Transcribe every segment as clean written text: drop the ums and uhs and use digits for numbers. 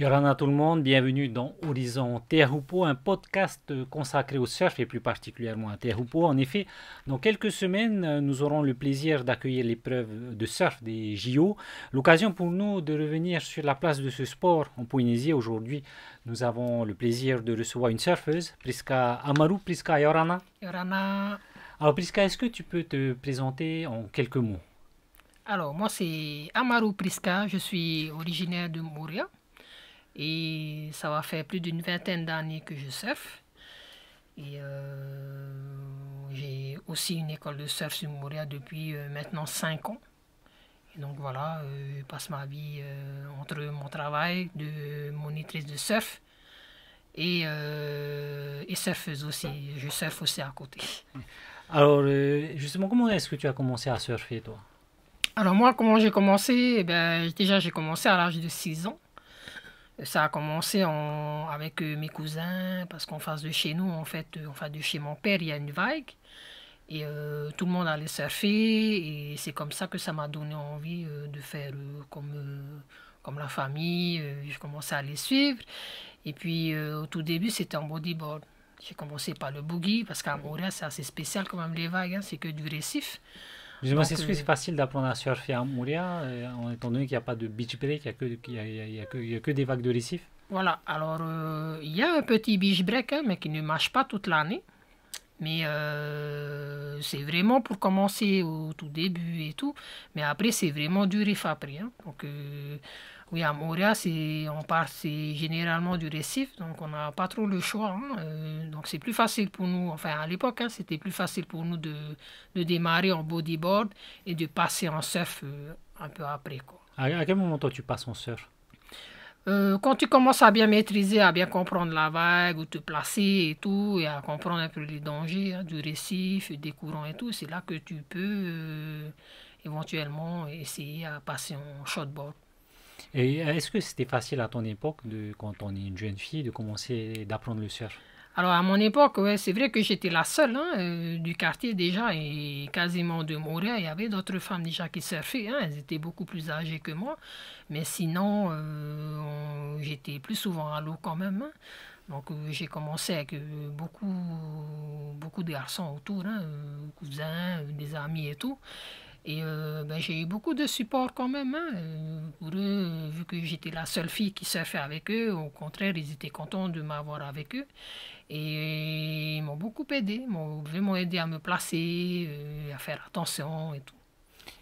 Yorana tout le monde, bienvenue dans Horizon Teahupo, un podcast consacré au surf et plus particulièrement à Teahupo. En effet, dans quelques semaines, nous aurons le plaisir d'accueillir l'épreuve de surf des JO. L'occasion pour nous de revenir sur la place de ce sport en Polynésie. Aujourd'hui, nous avons le plaisir de recevoir une surfeuse, Priska Amaru. Priska, Yorana. Yorana. Alors Priska, est-ce que tu peux te présenter en quelques mots? Alors, moi, c'est Amaru Priska. Je suis originaire de Moorea. Et ça va faire plus d'une vingtaine d'années que je surfe. Et j'ai aussi une école de surf sur Moorea depuis maintenant 5 ans. Et donc voilà, je passe ma vie entre mon travail de monitrice de surf et surfeuse aussi. Je surfe aussi à côté. Alors justement, comment est-ce que tu as commencé à surfer toi? Alors moi, comment j'ai commencé? Eh bien, déjà, j'ai commencé à l'âge de 6 ans. Ça a commencé avec mes cousins, parce qu'en face de chez nous, en face de chez mon père, il y a une vague. Et tout le monde allait surfer. Et c'est comme ça que ça m'a donné envie de faire comme la famille. J'ai commencé à les suivre. Et puis au tout début, c'était en bodyboard. J'ai commencé par le boogie, parce qu'à Montréal, c'est assez spécial quand même les vagues, hein, c'est que du récif. Justement, Donc, est-ce que c'est facile d'apprendre à surfer à Moorea, étant donné qu'il n'y a pas de beach break, il y a que des vagues de récif? voilà, alors il y a un petit beach break, hein, mais qui ne marche pas toute l'année. Mais c'est vraiment pour commencer au tout début et tout. Mais après, c'est vraiment du riff après. Hein. Donc, oui, à Moorea, on part c'est généralement du récif. Donc, on n'a pas trop le choix. Hein. Donc, c'est plus facile pour nous. Enfin, à l'époque, hein, c'était plus facile pour nous de démarrer en bodyboard et de passer en surf un peu après, quoi. À quel moment toi tu passes en surf? Quand tu commences à bien maîtriser, à bien comprendre la vague, où te placer et tout, et à comprendre un peu les dangers hein, du récif, des courants et tout, c'est là que tu peux éventuellement essayer à passer en shortboard. Et est-ce que c'était facile à ton époque, quand on est une jeune fille, d'apprendre le surf? Alors à mon époque, ouais, c'est vrai que j'étais la seule hein, du quartier déjà et quasiment de Montréal. Il y avait d'autres femmes déjà qui surfaient, hein, elles étaient beaucoup plus âgées que moi. Mais sinon, j'étais plus souvent à l'eau quand même. Hein. Donc j'ai commencé avec beaucoup de garçons autour, hein, cousins, des amis et tout. Et j'ai eu beaucoup de support quand même. Hein, pour eux, vu que j'étais la seule fille qui surfait avec eux, au contraire, ils étaient contents de m'avoir avec eux. Et ils m'ont beaucoup aidé, ils m'ont vraiment aidé à me placer, à faire attention et tout.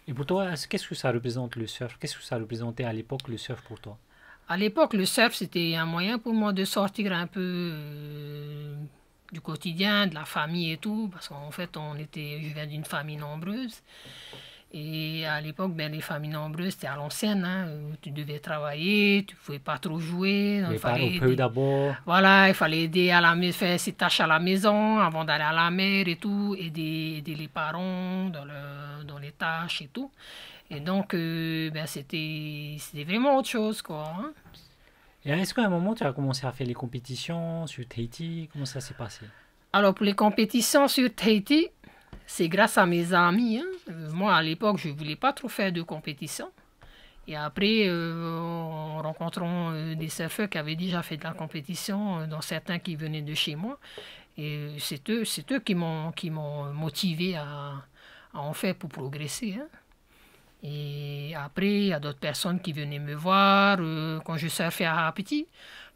Et pour toi, qu'est-ce que ça représente le surf? Qu'est-ce que ça représentait à l'époque le surf pour toi? À l'époque, le surf, c'était un moyen pour moi de sortir un peu du quotidien, de la famille et tout, parce qu'en fait, je viens d'une famille nombreuse. Et à l'époque, ben, les familles nombreuses, c'était à l'ancienne, hein, tu devais travailler, tu ne pouvais pas trop jouer, donc Les il parents au fallait peu aider. d'abord. Voilà, il fallait aider faire ses tâches à la maison avant d'aller à la mer et tout, aider les parents dans les tâches et tout. Et donc, ben, c'était vraiment autre chose, quoi. Hein. Et est-ce qu'à un moment tu as commencé à faire les compétitions sur Tahiti? Comment ça s'est passé? Alors, pour les compétitions sur Tahiti, c'est grâce à mes amis. Hein. Moi, à l'époque, je ne voulais pas trop faire de compétition. Et après, en rencontrant des surfeurs qui avaient déjà fait de la compétition, dont certains qui venaient de chez moi, et c'est eux qui m'ont motivé à en faire pour progresser. Hein. Et après, il y a d'autres personnes qui venaient me voir quand je surfais à Rapiti.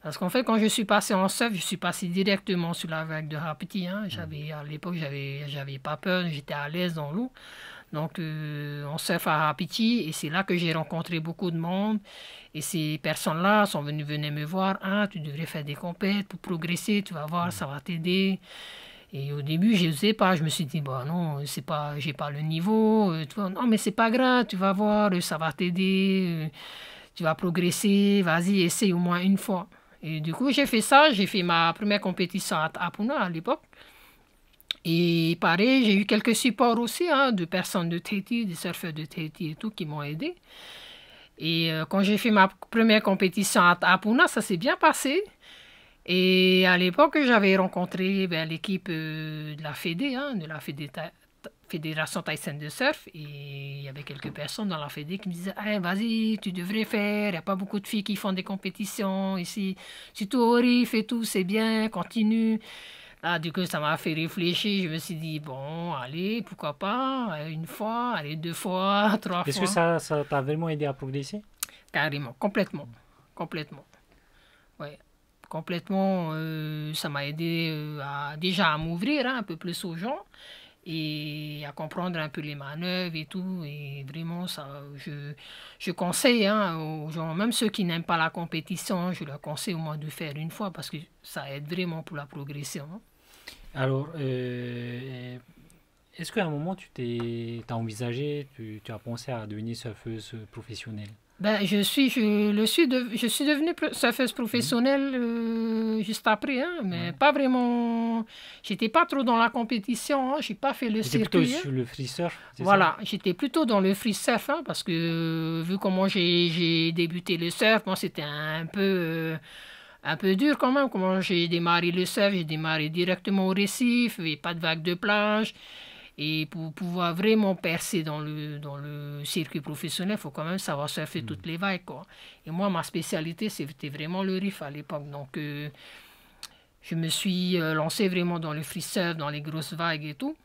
Parce qu'en fait, quand je suis passé en surf, je suis passé directement sur la vague de Rapiti. Hein. À l'époque, j'avais pas peur, j'étais à l'aise dans l'eau. Donc, on surfe à Rapiti et c'est là que j'ai rencontré beaucoup de monde. Et ces personnes-là venaient me voir. Ah, tu devrais faire des compètes pour progresser, tu vas voir, ça va t'aider. Et au début, je ne sais pas. Je me suis dit, bah non, c'est pas, j'ai pas le niveau. Tu vois, non, mais c'est pas grave, tu vas voir, ça va t'aider. Tu vas progresser, vas-y, essaye au moins une fois. Et du coup, j'ai fait ça. J'ai fait ma première compétition à Puna à l'époque. Et pareil, j'ai eu quelques supports aussi hein, de personnes de Tahiti, des surfeurs de Tahiti et tout qui m'ont aidé. Et quand j'ai fait ma première compétition à Puna, ça s'est bien passé. Et à l'époque, j'avais rencontré ben, l'équipe de la Fédé, hein, fédération thaïsienne de surf et il y avait quelques personnes dans la fédé qui me disaient hey, vas-y, tu devrais faire, il n'y a pas beaucoup de filles qui font des compétitions ici, surtout au Rif et tout, c'est bien, continue. Là, du coup, ça m'a fait réfléchir, je me suis dit, bon, allez, pourquoi pas, une fois, allez, 2 fois, 3 Est-ce fois. que ça t'a vraiment aidé à progresser? Carrément, complètement, complètement. Ouais. Complètement, ça m'a aidé déjà à m'ouvrir un peu plus aux gens et à comprendre un peu les manœuvres et tout. Et vraiment, je conseille aux gens, même ceux qui n'aiment pas la compétition, je leur conseille au moins de faire une fois parce que ça aide vraiment pour la progression. Alors, est-ce qu'à un moment, t'as envisagé, tu as pensé à devenir surfeuse professionnelle? Ben, je suis devenue surfeuse Mhm. professionnelle juste après, hein, mais Ouais. pas vraiment. J'étais pas trop dans la compétition, hein, j'ai pas fait le C'était plutôt circuit. Hein. sur le free surf, c'est ça? Voilà, j'étais plutôt dans le free surf, hein, parce que vu comment j'ai débuté le surf, moi c'était un peu dur quand même. Comment j'ai démarré le surf, j'ai démarré directement au récif, et pas de vague de plage. Et pour pouvoir vraiment percer dans le circuit professionnel, il faut quand même savoir surfer Hmm. toutes les vagues, quoi. Et moi, ma spécialité, c'était vraiment le riff à l'époque. Donc, je me suis lancé vraiment dans le free surf, dans les grosses vagues et tout.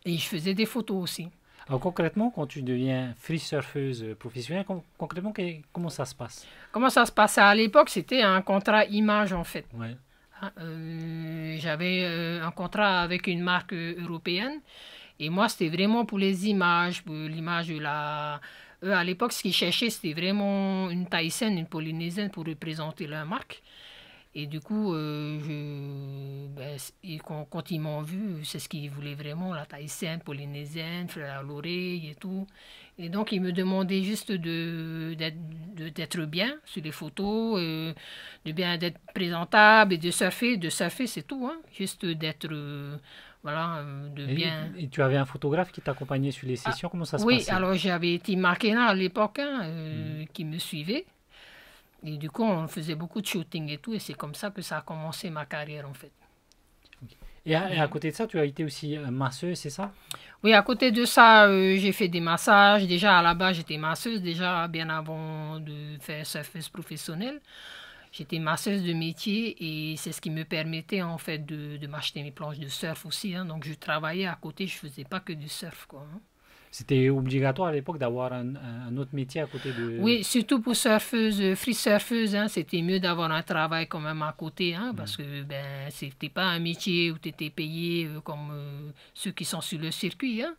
Et je faisais des photos aussi. Alors concrètement, quand tu deviens free surfeuse professionnelle, concrètement, comment ça se passe? Comment ça se passait à l'époque? C'était un contrat image, en fait. Ouais. Hein, j'avais un contrat avec une marque européenne. Et moi, c'était vraiment pour les images, pour l'image de la... Eux, à l'époque, ce qu'ils cherchaient, c'était vraiment une Thaïsienne, une Polynésienne pour représenter leur marque. Et du coup, quand ils m'ont vu, c'est ce qu'ils voulaient vraiment, la Thaïsienne, Polynésienne, faire à l'oreille et tout. Et donc, ils me demandaient juste d'être bien sur les photos, de bien d'être présentable et de surfer. De surfer, c'est tout, hein. Juste d'être, voilà, de bien... Et tu avais un photographe qui t'accompagnait sur les Ah, sessions, comment ça se oui, passait? alors j'avais Tim McKenna à l'époque, hein, Mhm. qui me suivait. Et du coup, on faisait beaucoup de shooting et tout. Et c'est comme ça que ça a commencé ma carrière, en fait. Ok. Et à côté de ça, tu as été aussi masseuse, c'est ça? Oui, à côté de ça, j'ai fait des massages. Déjà, à la base, j'étais masseuse, déjà bien avant de faire surfeuse professionnelle. J'étais masseuse de métier et c'est ce qui me permettait, en fait, de m'acheter mes planches de surf aussi. Hein. Donc, je travaillais à côté, je faisais pas que du surf, quoi. Hein. C'était obligatoire à l'époque d'avoir un autre métier à côté de... Oui, surtout pour surfeuse, free surfeuse, hein, c'était mieux d'avoir un travail quand même à côté, hein, Hmm. parce que ben c'était pas un métier où tu étais payé comme ceux qui sont sur le circuit. Hein.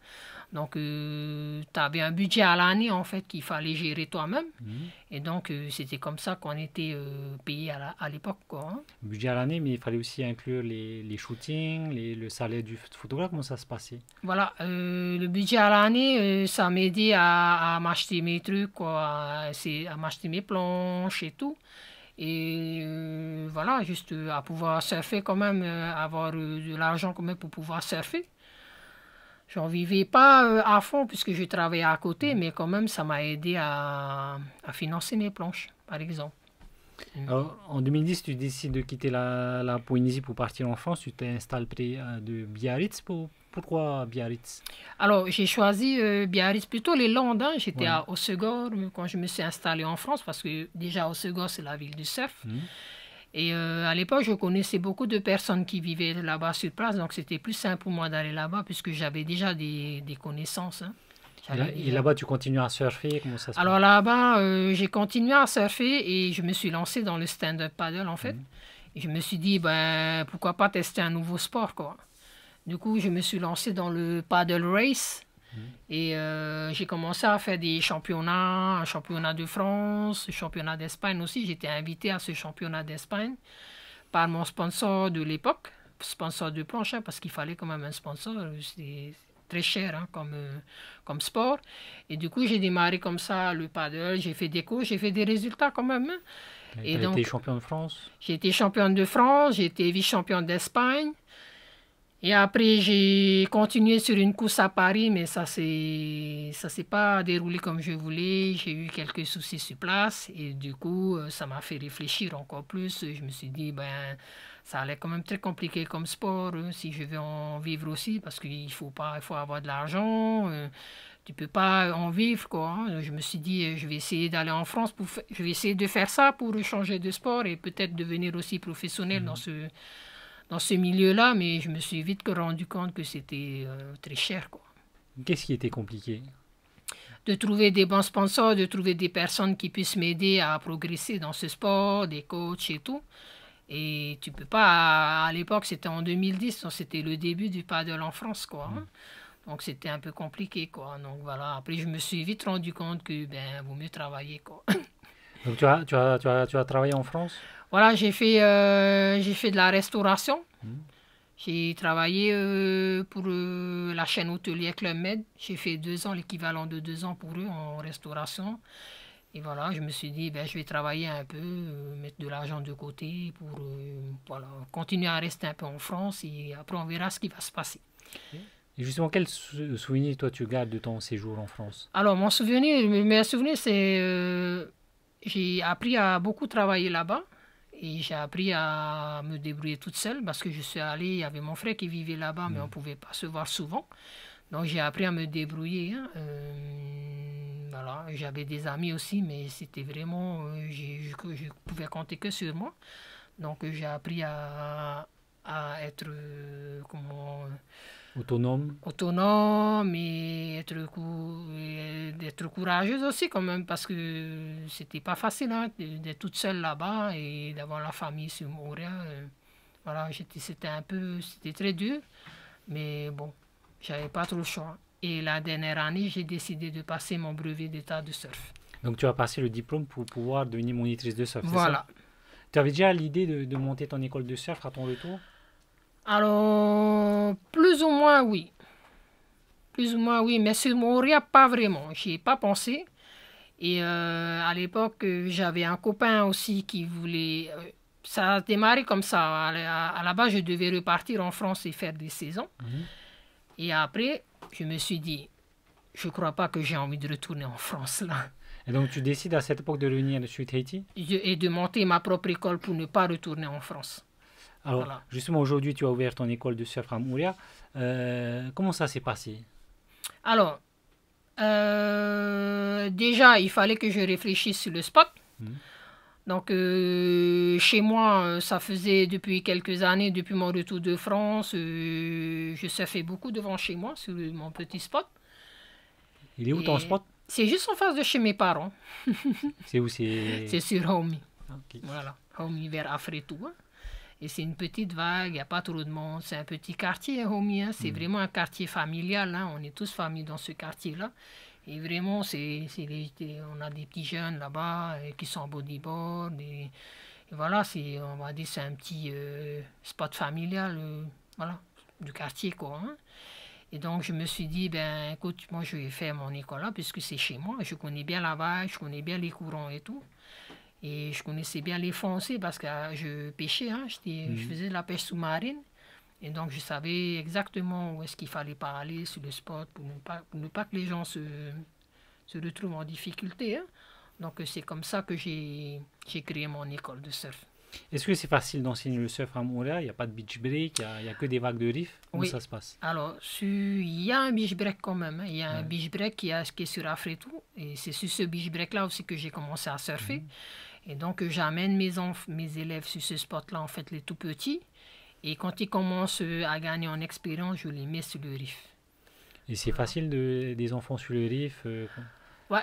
Donc, tu avais un budget à l'année en fait qu'il fallait gérer toi-même. Hmm. Et donc, c'était comme ça qu'on était payé à l'époque, quoi. Hein. Budget à l'année, mais il fallait aussi inclure les shootings, le salaire du photographe, comment ça se passait? Voilà, le budget à l'année, ça m'aidait à m'acheter mes trucs, quoi, à m'acheter mes planches et tout. Et voilà, juste à pouvoir surfer quand même, avoir de l'argent quand même pour pouvoir surfer. J'en vivais pas à fond puisque je travaillais à côté, Hmm. mais quand même, ça m'a aidé à financer mes planches, par exemple. Mm. Alors, en 2010, tu décides de quitter la Polynésie pour partir en France. Tu t'installes près de Biarritz. Pourquoi Biarritz? Alors, j'ai choisi Biarritz, plutôt les Landes. Hein. J'étais Ouais. à Hossegor quand je me suis installé en France parce que déjà Hossegor, c'est la ville du surf. Hmm. Et à l'époque, je connaissais beaucoup de personnes qui vivaient là-bas sur place, donc c'était plus simple pour moi d'aller là-bas puisque j'avais déjà des connaissances. Hein. J'avais Et déjà... là-bas, tu continues à surfer. Comment ça se passe? Alors là-bas, j'ai continué à surfer et je me suis lancé dans le stand-up paddle en fait. Hmm. Et je me suis dit, ben, pourquoi pas tester un nouveau sport, quoi. Du coup, je me suis lancé dans le paddle race. Hmm. Et j'ai commencé à faire des championnats, un championnat de France, un championnat d'Espagne aussi. J'étais invité à ce championnat d'Espagne par mon sponsor de l'époque, sponsor de planche, hein, parce qu'il fallait quand même un sponsor. C'est très cher hein, comme sport. Et du coup, j'ai démarré comme ça le paddle. J'ai fait des cours, j'ai fait des résultats quand même. Hein. Tu Et as été donc, champion de France. j'ai été championne de France, j'ai été vice-championne d'Espagne. Et après, j'ai continué sur une course à Paris, mais ça s'est pas déroulé comme je voulais. J'ai eu quelques soucis sur place et du coup, ça m'a fait réfléchir encore plus. Je me suis dit, ben, ça allait quand même très compliqué comme sport si je veux en vivre aussi, parce qu'il faut pas, il faut avoir de l'argent. Tu peux pas en vivre, quoi. Hein. Je me suis dit, je vais essayer d'aller en France je vais essayer de faire ça pour changer de sport et peut-être devenir aussi professionnel dans ce milieu-là, mais je me suis vite rendu compte que c'était très cher, quoi. Qu'est-ce qui était compliqué? De trouver des bons sponsors, de trouver des personnes qui puissent m'aider à progresser dans ce sport, des coachs et tout. Et tu peux pas, à l'époque, c'était en 2010, donc c'était le début du paddle en France, quoi. Hein. Donc c'était un peu compliqué, quoi. Donc voilà, après je me suis vite rendu compte que, ben, vaut mieux travailler, quoi. Donc tu as travaillé en France? Voilà, j'ai fait de la restauration. J'ai travaillé pour la chaîne hôtelière Club Med. J'ai fait 2 ans, l'équivalent de 2 ans pour eux en restauration. Et voilà, je me suis dit, ben, je vais travailler un peu, mettre de l'argent de côté pour voilà, continuer à rester un peu en France et après on verra ce qui va se passer. Et justement, quel souvenir toi tu gardes de ton séjour en France? Alors, mes souvenirs, c'est j'ai appris à beaucoup travailler là-bas. Et j'ai appris à me débrouiller toute seule parce que je suis allée, il y avait mon frère qui vivait là-bas, mais on ne pouvait pas se voir souvent. Donc j'ai appris à me débrouiller. Hein. Voilà, j'avais des amis aussi, mais c'était vraiment, je pouvais compter que sur moi. Donc j'ai appris à être autonome et d'être courageuse aussi quand même parce que c'était pas facile hein, d'être toute seule là-bas et d'avoir la famille sur Montréal. Voilà, c'était très dur, mais bon, j'avais pas trop le choix. Et la dernière année, j'ai décidé de passer mon brevet d'état de surf. Donc tu as passé le diplôme pour pouvoir devenir monitrice de surf, voilà. C'est ça? Tu avais déjà l'idée de monter ton école de surf à ton retour? Alors, plus ou moins oui. Plus ou moins oui, mais sur Montréal, pas vraiment. J'y ai pas pensé. Et à l'époque, j'avais un copain aussi qui voulait... ça a démarré comme ça. À la base, je devais repartir en France et faire des saisons. Et après, je me suis dit, je crois pas que j'ai envie de retourner en France là. Et donc tu décides à cette époque de revenir sur Tahiti? Et de monter ma propre école pour ne pas retourner en France. Alors, voilà. Justement, aujourd'hui, tu as ouvert ton école de surf à Montréal. Comment ça s'est passé? Alors, déjà, il fallait que je réfléchisse sur le spot. Donc, chez moi, ça faisait depuis quelques années, depuis mon retour de France, je surfais beaucoup devant chez moi, sur mon petit spot. Il est où ton spot? C'est juste en face de chez mes parents. C'est où? C'est sur Homey. Okay. Voilà, Homey vers Afretou. Hein. Et c'est une petite vague, il n'y a pas trop de monde. C'est un petit quartier, Homey. Hein. C'est vraiment un quartier familial. Hein. On est tous familles dans ce quartier-là. Et vraiment, on a des petits jeunes là-bas qui sont en bodyboard. Et voilà, on va dire c'est un petit spot familial voilà, du quartier. Quoi, hein. Et donc, je me suis dit, ben écoute, moi, je vais faire mon école là, puisque c'est chez moi. Je connais bien la vague, je connais bien les courants et tout. Et je connaissais bien les fonds aussi parce que je pêchais, hein, je faisais de la pêche sous-marine. Et donc, je savais exactement où est-ce qu'il fallait pas aller sur le spot pour ne pas que les gens se retrouvent en difficulté. Hein. Donc, c'est comme ça que j'ai créé mon école de surf. Est-ce que c'est facile d'enseigner le surf à Montréal? Il n'y a pas de beach break, il n'y a que des vagues de riff? Comment ça se passe? Alors, il y a un beach break quand même. Hein. Il y a un beach break qui est sur Afretou. Et c'est sur ce beach break-là aussi que j'ai commencé à surfer. Et donc, j'amène mes élèves sur ce spot-là, en fait, les tout petits. Et quand ils commencent à gagner en expérience, je les mets sur le riff. Et c'est facile des enfants sur le riff ouais,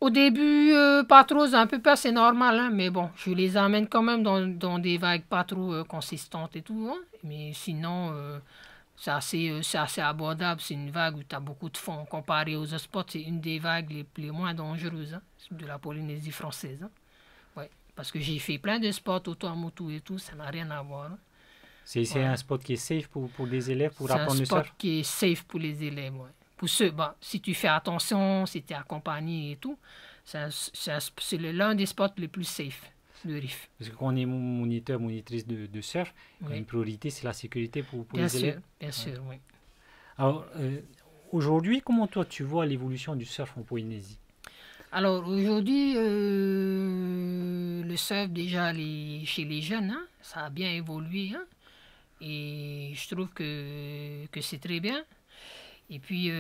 au début, pas trop, un peu peur, c'est normal. Hein, mais bon, je les amène quand même dans des vagues pas trop consistantes et tout. Hein, mais sinon, c'est assez abordable. C'est une vague où tu as beaucoup de fond. Comparé aux autres spots, c'est une des vagues les moins dangereuses hein, de la Polynésie française. Hein. Ouais, parce que j'ai fait plein de spots au Tuamotu et tout, ça n'a rien à voir. Hein. C'est un spot qui est safe pour les élèves, pour apprendre le surf? C'est un spot qui est safe pour les élèves, ouais. Pour ceux, si tu fais attention, si tu es accompagné et tout, c'est l'un des spots les plus safe. Le RIF. Parce que quand on est moniteur, monitrice de surf, Oui. une priorité, c'est la sécurité pour Bien les élèves. sûr, bien sûr, oui. Alors, aujourd'hui, comment toi tu vois l'évolution du surf en Polynésie? Alors aujourd'hui, le surf déjà chez les jeunes, hein, ça a bien évolué, hein, et je trouve que c'est très bien. Et puis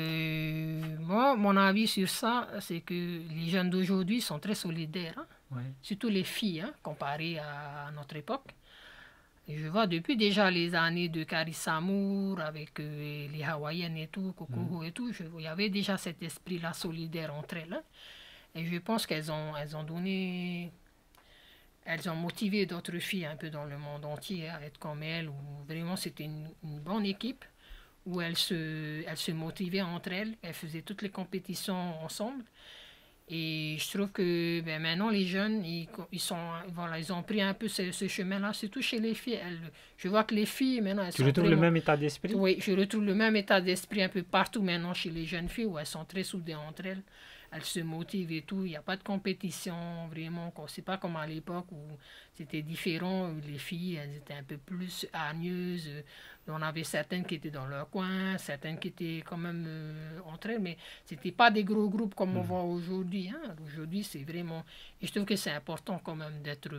moi, mon avis sur ça, c'est que les jeunes d'aujourd'hui sont très solidaires, hein, Ouais. surtout les filles, hein, comparées à notre époque. Et je vois depuis déjà les années de Carissa Moore avec les Hawaïennes et tout, Kokoro et tout, il y avait déjà cet esprit-là solidaire entre elles, hein. Et je pense elles ont donné, elles ont motivé d'autres filles un peu dans le monde entier à être comme elles, où vraiment c'était une bonne équipe, où elles se motivaient entre elles faisaient toutes les compétitions ensemble. Et je trouve que ben, maintenant les jeunes, voilà, ils ont pris un peu ce chemin-là, surtout chez les filles. Je vois que les filles, maintenant, elles Tu sont retrouves le vraiment... même état d'esprit? Oui, je retrouve le même état d'esprit un peu partout maintenant chez les jeunes filles, où elles sont très soudées entre elles. Elles se motivent et tout. Il n'y a pas de compétition, vraiment. C'est pas comme à l'époque où c'était différent. Les filles, elles étaient un peu plus hargneuses. On avait certaines qui étaient dans leur coin, certaines qui étaient quand même entre elles, mais c'était pas des gros groupes comme on voit aujourd'hui, hein. Aujourd'hui, c'est vraiment... Et je trouve que c'est important quand même d'être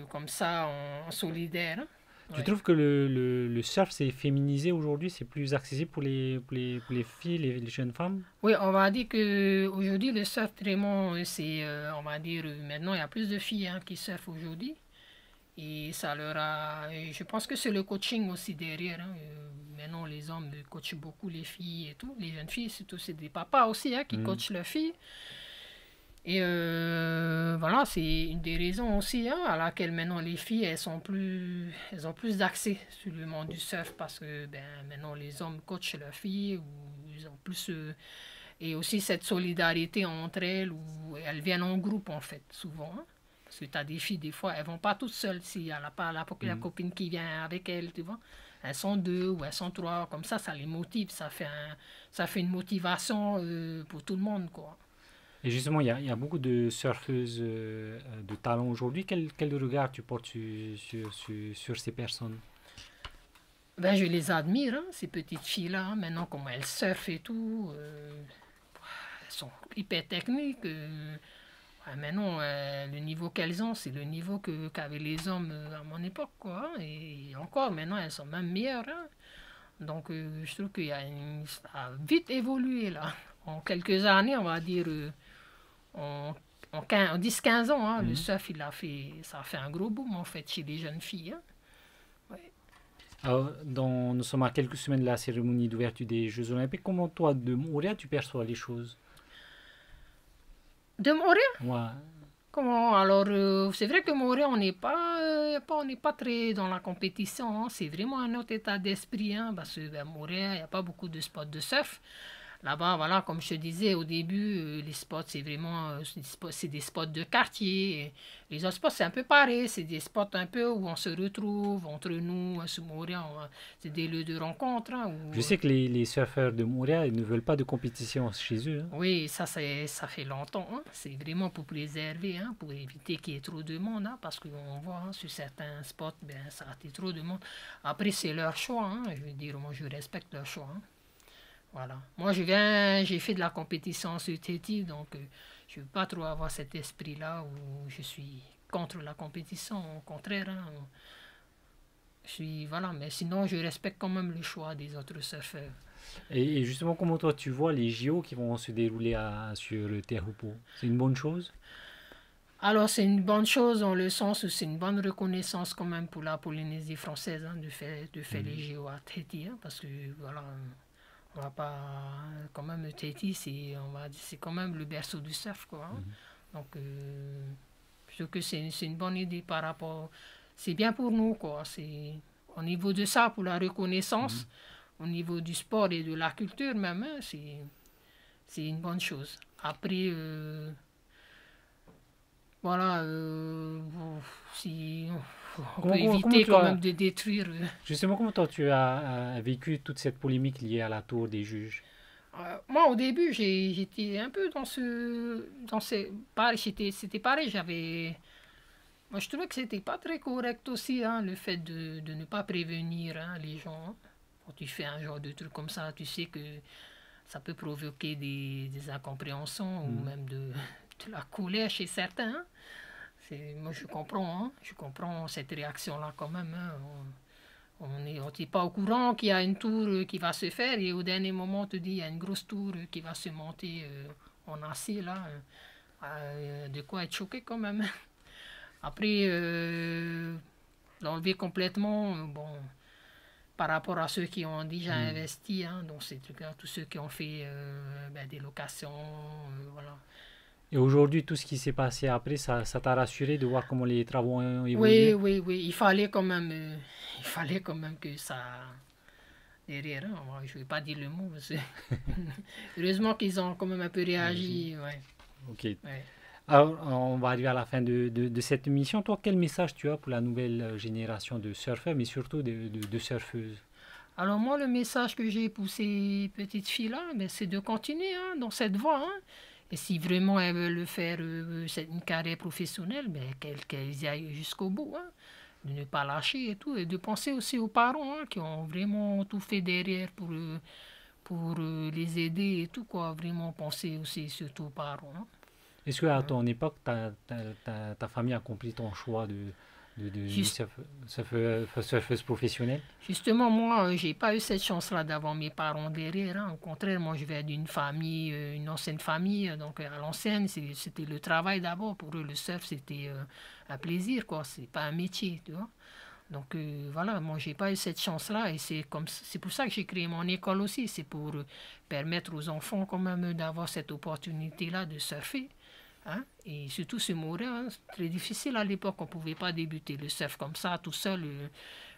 comme ça, en solidaire, hein. Tu Ouais. trouves que le surf c'est féminisé aujourd'hui, c'est plus accessible pour pour les filles, les jeunes femmes? Oui, on va dire que aujourd'hui le surf vraiment c'est on va dire maintenant il y a plus de filles, hein, qui surfent aujourd'hui et ça leur a et je pense que c'est le coaching aussi derrière, hein. Maintenant les hommes coachent beaucoup les filles et tout, les jeunes filles surtout c'est des papas aussi, hein, qui Mm. coachent leurs filles. Et voilà, c'est une des raisons aussi, hein, à laquelle maintenant les filles elles ont plus d'accès sur le monde du surf parce que ben, maintenant les hommes coachent leurs filles ou ils ont plus et aussi cette solidarité entre elles où elles viennent en groupe en fait souvent, hein. Parce que tu as des filles des fois elles vont pas toutes seules s'il n'y a pas la Mm. copine qui vient avec elles, tu vois. Elles sont deux ou elles sont trois, comme ça les motive, ça fait une motivation pour tout le monde, quoi. Et justement, il y a beaucoup de surfeuses de talent aujourd'hui. Quel regard tu portes sur ces personnes? Ben, je les admire, hein, ces petites filles-là, hein, maintenant, comment elles surfent et tout. Elles sont hyper techniques. Ouais, maintenant, le niveau qu'elles ont, c'est le niveau qu'avaient les hommes à mon époque, quoi, hein. Et encore, maintenant, elles sont même meilleures, hein. Donc, je trouve ça a vite évolué, là. En quelques années, on va dire, en 10-15 ans, hein, le Mhm. surf, ça a fait un gros boom, en fait, chez les jeunes filles, hein. Ouais. Alors, nous sommes à quelques semaines de la cérémonie d'ouverture des Jeux Olympiques. Comment toi, de Montréal, tu perçois les choses? De Montréal? Moi, Comment? Alors, c'est vrai que Montréal, on n'est pas très dans la compétition, hein. C'est vraiment un autre état d'esprit, hein, parce que ben, Montréal, il n'y a pas beaucoup de spots de surf. Là-bas, voilà, comme je te disais au début, les spots, c'est vraiment c'est des spots de quartier. Et les autres spots, c'est un peu pareil. C'est des spots un peu où on se retrouve entre nous, sur Montréal. C'est des lieux de rencontre, hein, je où, sais que les surfeurs de Montréal ils ne veulent pas de compétition chez eux, hein. oui, ça fait longtemps, hein. C'est vraiment pour préserver, hein, pour éviter qu'il y ait trop de monde, hein, parce qu'on voit, hein, sur certains spots, ben, ça a été trop de monde. Après, c'est leur choix, hein, je veux dire, moi je respecte leur choix, hein. Voilà. Moi, j'ai fait de la compétition sur Téti, donc je ne veux pas trop avoir cet esprit-là où je suis contre la compétition, au contraire, hein. Voilà, mais sinon, je respecte quand même le choix des autres surfeurs. Et justement, comment toi tu vois les JO qui vont se dérouler sur le Tehupo? C'est une bonne chose? Alors, c'est une bonne chose dans le sens où c'est une bonne reconnaissance quand même pour la Polynésie française, hein, de faire les Mhm. JO à Tahiti, hein, parce que voilà, on va pas. Quand même, Tahiti, c'est quand même le berceau du surf, quoi, hein. Mhm. Donc, je trouve que c'est une bonne idée par rapport. C'est bien pour nous, quoi. C'est au niveau de ça, pour la Mhm. reconnaissance, au niveau du sport et de la culture même, hein, c'est une bonne chose. Après. Voilà, si on peut Comment éviter tu quand même as, de détruire. justement, comment toi tu as vécu toute cette polémique liée à la tour des juges? Moi, au début, j'étais un peu pareil, c'était pareil, moi, je trouvais que c'était pas très correct aussi, hein, le fait de ne pas prévenir hein, les gens. Hein. Quand tu fais un genre de truc comme ça, tu sais que ça peut provoquer des incompréhensions ou Mm. même de la colère chez certains. Hein. Moi, je comprends cette réaction-là quand même. Hein. On n'est pas au courant qu'il y a une tour qui va se faire et au dernier moment, on te dit il y a une grosse tour qui va se monter en acier là. De quoi être choqué quand même. Après, l'enlever complètement, bon, par rapport à ceux qui ont déjà Mm. investi hein, dans ces trucs-là, tous ceux qui ont fait des locations, voilà. Et aujourd'hui, tout ce qui s'est passé après, ça t'a rassuré de voir comment les travaux ont Oui, évolué? oui, oui, il fallait quand même que ça derrière. Hein, moi, je ne vais pas dire le mot. Parce que heureusement qu'ils ont quand même un peu Réagi. réagi. Ouais, Ok. ouais. Alors, on va arriver à la fin de cette émission. Toi, quel message tu as pour la nouvelle génération de surfeurs, mais surtout de surfeuses? Alors moi, le message que j'ai pour ces petites filles-là, ben, c'est de continuer hein, dans cette voie. Hein. Et si vraiment elles veulent faire une carrière professionnelle, ben, qu'elles y aillent jusqu'au bout. Hein. De ne pas lâcher et tout. Et de penser aussi aux parents hein, qui ont vraiment tout fait derrière pour les aider et tout. Quoi. Vraiment penser aussi surtout aux parents. Hein. Est-ce qu'à Hein. ton époque, ta famille a compris ton choix de Juste, surfeuse professionnelle? Justement, moi, j'ai pas eu cette chance-là d'avoir mes parents derrière. Hein. Au contraire, moi, je viens d'une famille, une ancienne famille. Donc, à l'ancienne, c'était le travail d'abord. Pour eux, le surf, c'était un plaisir, quoi. C'est pas un métier, tu vois. Donc, voilà, moi, j'ai pas eu cette chance-là. Et c'est pour ça que j'ai créé mon école aussi. C'est pour permettre aux enfants, quand même, d'avoir cette opportunité-là de surfer. Hein. Et surtout ce mot-là, hein, c'est très difficile à l'époque. On pouvait pas débuter le surf comme ça, tout seul.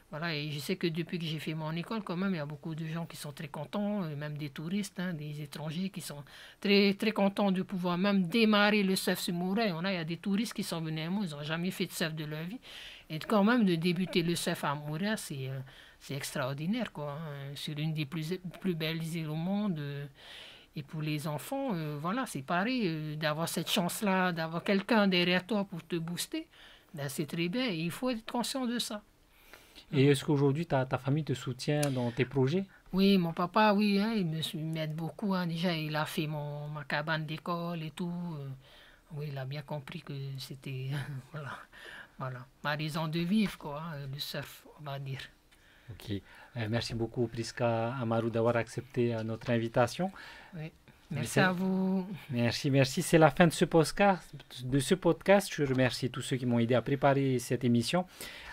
Voilà, et je sais que depuis que j'ai fait mon école, quand même, il y a beaucoup de gens qui sont très contents, même des touristes, hein, des étrangers qui sont très, très contents de pouvoir même démarrer le surf sur Moura. Il y a des touristes qui sont venus à moi, ils n'ont jamais fait de surf de leur vie. Et quand même, de débuter le surf à Moura, c'est extraordinaire, quoi. Hein, sur une des plus belles îles au monde. Et pour les enfants, voilà, c'est pareil, d'avoir cette chance-là, d'avoir quelqu'un derrière toi pour te booster, ben, c'est très bien et il faut être conscient de ça. Et est-ce qu'aujourd'hui, ta famille te soutient dans tes projets? Oui, mon papa, oui, hein, il m'aide beaucoup. Hein. Déjà, il a fait ma cabane d'école et tout. Oui, il a bien compris que c'était voilà, voilà, ma raison de vivre, quoi, hein, le surf, on va dire. Ok. Merci beaucoup, Priska Amaru, d'avoir accepté notre invitation. Oui. Mais Merci à c'est- vous. Merci, merci. C'est la fin de ce podcast. Je remercie tous ceux qui m'ont aidé à préparer cette émission.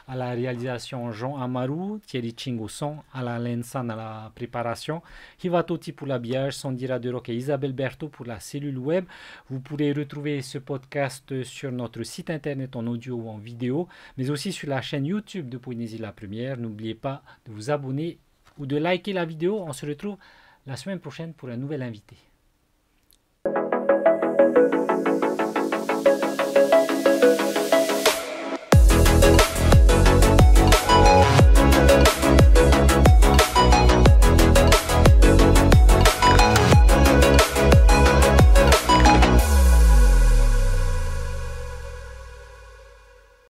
À la réalisation, Jean Amaru, Thierry Ching au son, Alain Lensan à la préparation, Hiva Totti pour l'habillage, Sandira Deroc et Isabelle Berthaud pour la cellule web. Vous pourrez retrouver ce podcast sur notre site internet en audio ou en vidéo, mais aussi sur la chaîne YouTube de Polynésie la Première. N'oubliez pas de vous abonner ou de liker la vidéo. On se retrouve la semaine prochaine pour un nouvel invité.